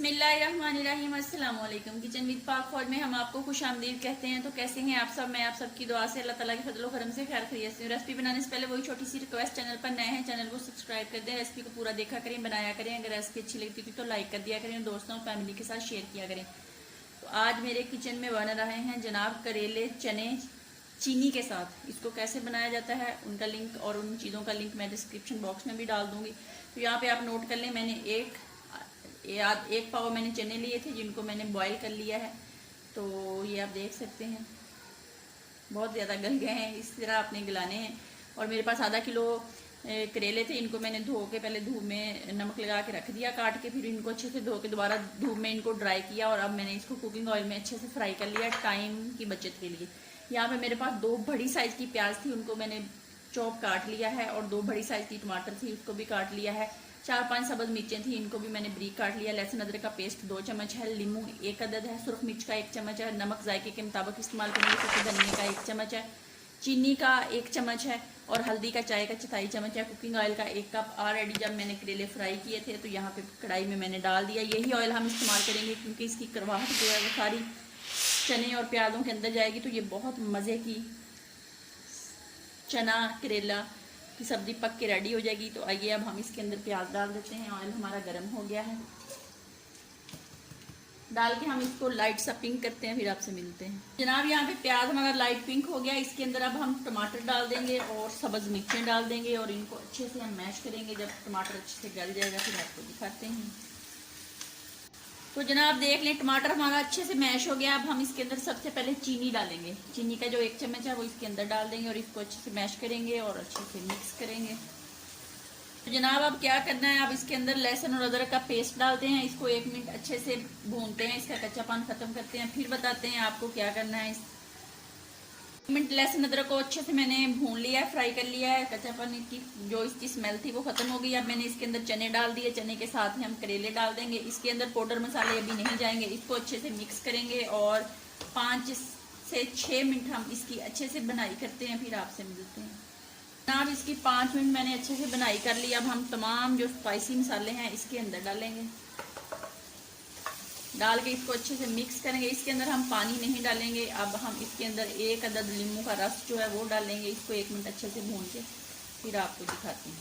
बिस्मिल्लाहिर्रहमानिर्रहीम। अस्सलाम वालेकुम। किचन विद पाक फौज में हम आपको खुश आमदीद कहते हैं। तो कैसे हैं आप सब? मैं आप सबकी दुआ से अल्लाह ताला के फजल करम से खैर खैरियत से हूं। रेसिपी बनाने से पहले वही छोटी सी रिक्वेस्ट, चैनल पर नए हैं चैनल को सब्सक्राइब कर दें, रेसिपी को पूरा देखा करें, बनाया करें। अगर रेसिपी अच्छी लगती थी तो लाइक कर दिया करें, दोस्तों फैमिली के साथ शेयर किया करें। तो आज मेरे किचन में बन रहे हैं जनाब करेले चने चीनी के साथ। इसको कैसे बनाया जाता है उनका लिंक और उन चीज़ों का लिंक मैं डिस्क्रिप्शन बॉक्स में भी डाल दूंगी। तो यहाँ पे आप नोट कर लें, मैंने एक पाव मैंने चने लिए थे जिनको मैंने बॉईल कर लिया है। तो ये आप देख सकते हैं बहुत ज़्यादा गल गए हैं, इस तरह आपने गलाने हैं। और मेरे पास आधा किलो करेले थे, इनको मैंने धो के पहले धूप में नमक लगा के रख दिया काट के, फिर इनको अच्छे से धो के दोबारा धूप में इनको ड्राई किया और अब मैंने इसको कुकिंग ऑयल में अच्छे से फ्राई कर लिया टाइम की बचत के लिए। यहाँ पे मेरे पास 2 बड़ी साइज़ की प्याज थी, उनको मैंने चॉप काट लिया है, और 2 बड़ी साइज़ की टमाटर थी उसको भी काट लिया है। 4-5 सब्ज़ मिर्चें थी, इनको भी मैंने ब्रीक काट लिया। लहसुन अदरक का पेस्ट 2 चम्मच है, लीमू 1 अदद है, सुरख मिर्च का 1 चम्मच है, नमक जायके के मुताबिक इस्तेमाल करेंगे, सूखे धनिया का 1 चम्मच है, चीनी का 1 चम्मच है, और हल्दी का चाय का 1/4 चम्मच है। कुकिंग ऑयल का 1 कप ऑलरेडी जब मैंने करेले फ्राई किए थे तो यहाँ पे कढ़ाई में मैंने डाल दिया। यही ऑयल हम इस्तेमाल करेंगे क्योंकि इसकी कड़वाहट जो है वो सारी चने और प्याज़ों के अंदर जाएगी, तो ये बहुत मज़े की चना करेला की सब्ज़ी पक के रेडी हो जाएगी। तो आइए अब हम इसके अंदर प्याज डाल देते हैं। ऑयल हमारा गर्म हो गया है, डाल के हम इसको लाइट सा पिंक करते हैं, फिर आपसे मिलते हैं। जनाब यहाँ पे प्याज हमारा लाइट पिंक हो गया, इसके अंदर अब हम टमाटर डाल देंगे और सब्ज़ मिर्चें डाल देंगे और इनको अच्छे से हम मैश करेंगे। जब टमाटर अच्छे से गल जाएगा फिर आपको दिखाते हैं। तो जनाब देख लें टमाटर हमारा अच्छे से मैश हो गया। अब हम इसके अंदर सबसे पहले चीनी डालेंगे। चीनी का जो 1 चम्मच है वो इसके अंदर डाल देंगे और इसको अच्छे से मैश करेंगे और अच्छे से मिक्स करेंगे। तो जनाब अब क्या करना है, अब इसके अंदर लहसुन और अदरक का पेस्ट डालते हैं, इसको 1 मिनट अच्छे से भूनते हैं, इसका कच्चापन खत्म करते हैं, फिर बताते हैं आपको क्या करना है। 1 मिनट लहसुन अदरक को अच्छे से मैंने भून लिया है, फ्राई कर लिया है, कच्चापन की जो इसकी स्मेल थी वो खत्म हो गई। अब मैंने इसके अंदर चने डाल दिए, चने के साथ ही हम करेले डाल देंगे। इसके अंदर पाउडर मसाले अभी नहीं जाएंगे, इसको अच्छे से मिक्स करेंगे और 5 से 6 मिनट हम इसकी अच्छे से बनाई करते हैं, फिर आपसे मिलते हैं। अब इसकी 5 मिनट मैंने अच्छे से बनाई कर ली। अब हम तमाम जो स्पाइसी मसाले हैं इसके अंदर डालेंगे, डाल के इसको अच्छे से मिक्स करेंगे। इसके अंदर हम पानी नहीं डालेंगे। अब हम इसके अंदर 1 अदद नींबू का रस जो है वो डालेंगे, इसको 1 मिनट अच्छे से भून के फिर आपको दिखाती हूँ।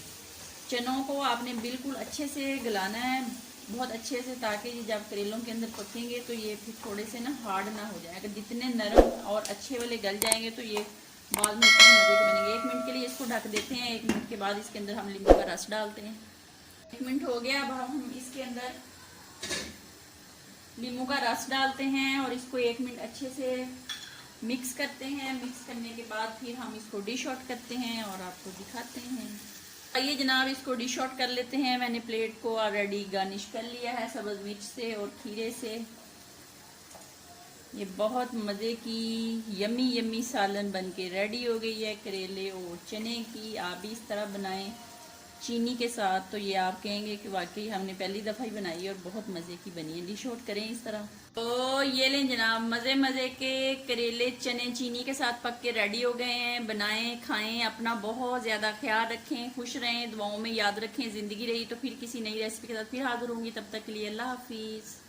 चनों को आपने बिल्कुल अच्छे से गलाना है, बहुत अच्छे से, ताकि जब करेलों के अंदर पकेंगे तो ये फिर थोड़े से ना हार्ड ना हो जाए। अगर जितने नरम और अच्छे वाले गल जाएंगे तो ये बाद में इतने मज़े के बनेंगे। 1 मिनट के लिए इसको ढक देते हैं। 1 मिनट के बाद इसके अंदर हम नींबू का रस डालते हैं। 1 मिनट हो गया, अब हम इसके अंदर नींबू का रस डालते हैं और इसको 1 मिनट अच्छे से मिक्स करते हैं। मिक्स करने के बाद फिर हम इसको डिश आउट करते हैं और आपको दिखाते हैं। आइए जनाब इसको डिश आउट कर लेते हैं। मैंने प्लेट को ऑलरेडी गार्निश कर लिया है सब्ज़ मिर्च से और खीरे से। ये बहुत मज़े की यम्मी यम्मी सालन बन के रेडी हो गई है करेले और चने की। आप भी इस तरह बनाएं चीनी के साथ, तो ये आप कहेंगे कि वाकई हमने पहली दफ़ा ही बनाई और बहुत मज़े की बनी है। डिश आउट करें इस तरह। तो ये लें जनाब, मज़े मज़े के करेले चने चीनी के साथ पक के रेडी हो गए हैं। बनाएं, खाएं, अपना बहुत ज़्यादा ख्याल रखें, खुश रहें, दुआओं में याद रखें। ज़िंदगी रही तो फिर किसी नई रेसिपी के साथ फिर हाजिर होंगी। तब तक के लिए अल्लाह हाफिज़।